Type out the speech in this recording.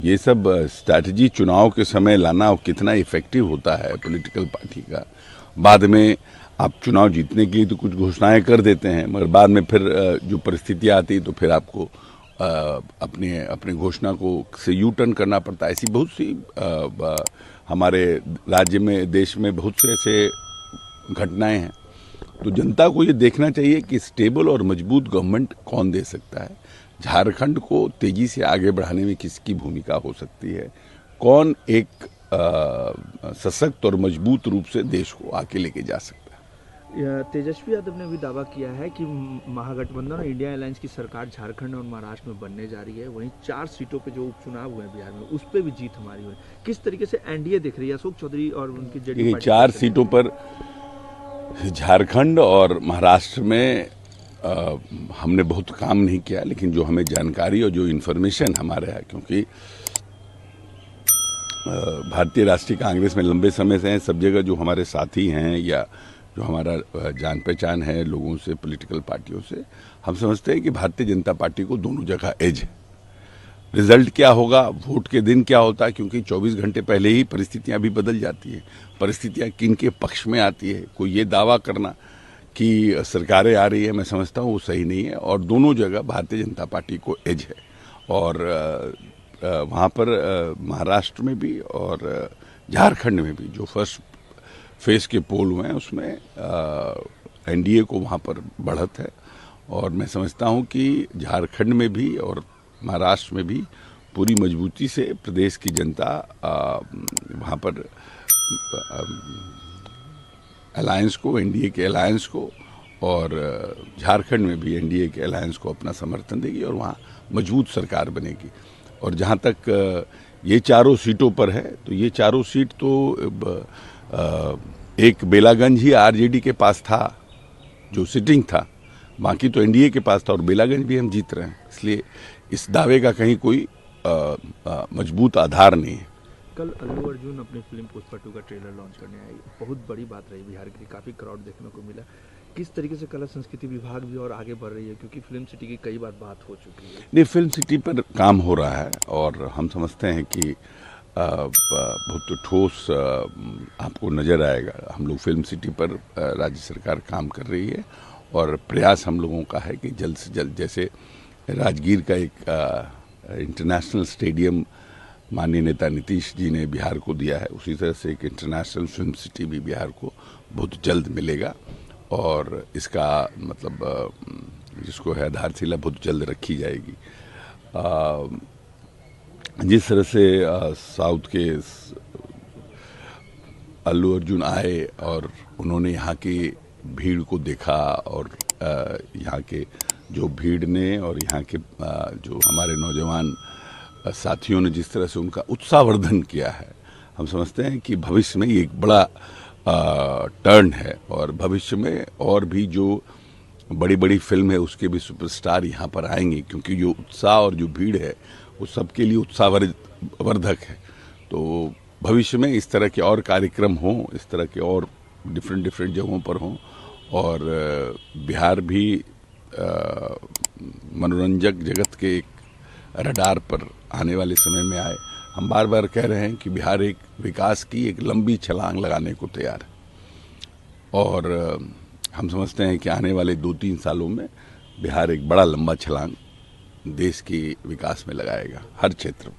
ये सब स्ट्रैटेजी चुनाव के समय लाना कितना इफेक्टिव होता है पॉलिटिकल पार्टी का। बाद में आप चुनाव जीतने के लिए तो कुछ घोषणाएं कर देते हैं, मगर बाद में फिर जो परिस्थितियां आती तो फिर आपको अपने घोषणा को से यू टर्न करना पड़ता है। ऐसी बहुत सी हमारे राज्य में, देश में बहुत से ऐसे घटनाएं हैं। तो जनता को ये देखना चाहिए कि स्टेबल और मजबूत गवर्नमेंट कौन दे सकता है, झारखंड को तेजी से आगे बढ़ाने में किसकी भूमिका हो सकती है, कौन एक सशक्त और मजबूत रूप से देश को आगे लेके जा सकता है। तेजस्वी यादव ने भी दावा किया है कि महागठबंधन और इंडिया अलायंस की सरकार झारखंड और महाराष्ट्र में बनने जा रही है। वहीं 4 सीटों पे जो उपचुनाव हुए बिहार में, उस पे भी जीत हमारी हुई। किस तरीके से एनडीए दिख रही है अशोक चौधरी और उनकी जेडीयू? 4 सीटों पर झारखंड और महाराष्ट्र में हमने बहुत काम नहीं किया, लेकिन जो हमें जानकारी और जो इन्फॉर्मेशन हमारे है, क्योंकि भारतीय राष्ट्रीय कांग्रेस में लंबे समय से हैं, सब जगह जो हमारे साथी हैं या जो हमारा जान पहचान है लोगों से, पॉलिटिकल पार्टियों से, हम समझते हैं कि भारतीय जनता पार्टी को दोनों जगह एज है। रिजल्ट क्या होगा, वोट के दिन क्या होता है, क्योंकि 24 घंटे पहले ही परिस्थितियां भी बदल जाती हैं। परिस्थितियां किन के पक्ष में आती है, कोई ये दावा करना कि सरकारें आ रही है, मैं समझता हूँ वो सही नहीं है। और दोनों जगह भारतीय जनता पार्टी को एज है। और वहाँ पर महाराष्ट्र में भी और झारखंड में भी जो फर्स्ट फेज के पोल हुए हैं उसमें एनडीए को वहाँ पर बढ़त है। और मैं समझता हूँ कि झारखंड में भी और महाराष्ट्र में भी पूरी मजबूती से प्रदेश की जनता वहाँ पर अलायंस को, एनडीए के अलायंस को, और झारखंड में भी एनडीए के अलायंस को अपना समर्थन देगी और वहाँ मजबूत सरकार बनेगी। और जहाँ तक ये चारों सीटों पर है, तो ये चारों सीट तो एक बेलागंज ही आरजेडी के पास था जो सिटिंग था, बाकी तो एनडीए के पास था, और बेलागंज भी हम जीत रहे हैं। इसलिए इस दावे का कहीं कोई मजबूत आधार नहीं है। कल अल्लू अर्जुन अपनी फिल्म पुष्पा 2 का ट्रेलर लॉन्च करने आई, बहुत बड़ी बात रही बिहार के लिए, काफ़ी क्राउड देखने को मिला। किस तरीके से कला संस्कृति विभाग भी और आगे बढ़ रही है, क्योंकि फिल्म सिटी की कई बार बात हो चुकी है? नहीं, फिल्म सिटी पर काम हो रहा है और हम समझते हैं कि बहुत ठोस आपको नज़र आएगा। हम लोग फिल्म सिटी पर राज्य सरकार काम कर रही है और प्रयास हम लोगों का है कि जल्द से जल्द, जैसे राजगीर का एक इंटरनेशनल स्टेडियम माननीय नेता नीतीश जी ने बिहार को दिया है, उसी तरह से एक इंटरनेशनल फिल्म सिटी भी बिहार को बहुत जल्द मिलेगा। और इसका मतलब जिसको है आधारशिला बहुत जल्द रखी जाएगी। जिस तरह से साउथ के अल्लू अर्जुन आए और उन्होंने यहाँ की भीड़ को देखा, और यहाँ के जो भीड़ ने और यहाँ के जो हमारे नौजवान साथियों ने जिस तरह से उनका उत्साहवर्धन किया है, हम समझते हैं कि भविष्य में ये एक बड़ा टर्न है। और भविष्य में और भी जो बड़ी बड़ी फिल्म है उसके भी सुपरस्टार यहाँ पर आएंगे, क्योंकि जो उत्साह और जो भीड़ है वो सबके लिए उत्साहवर्धक है। तो भविष्य में इस तरह के और कार्यक्रम हों, इस तरह के और डिफरेंट जगहों पर हों, और बिहार भी मनोरंजक जगत के एक रडार पर आने वाले समय में आए। हम बार बार कह रहे हैं कि बिहार एक विकास की एक लंबी छलांग लगाने को तैयार है, और हम समझते हैं कि आने वाले 2-3 सालों में बिहार एक बड़ा लंबा छलांग देश की विकास में लगाएगा, हर क्षेत्र में।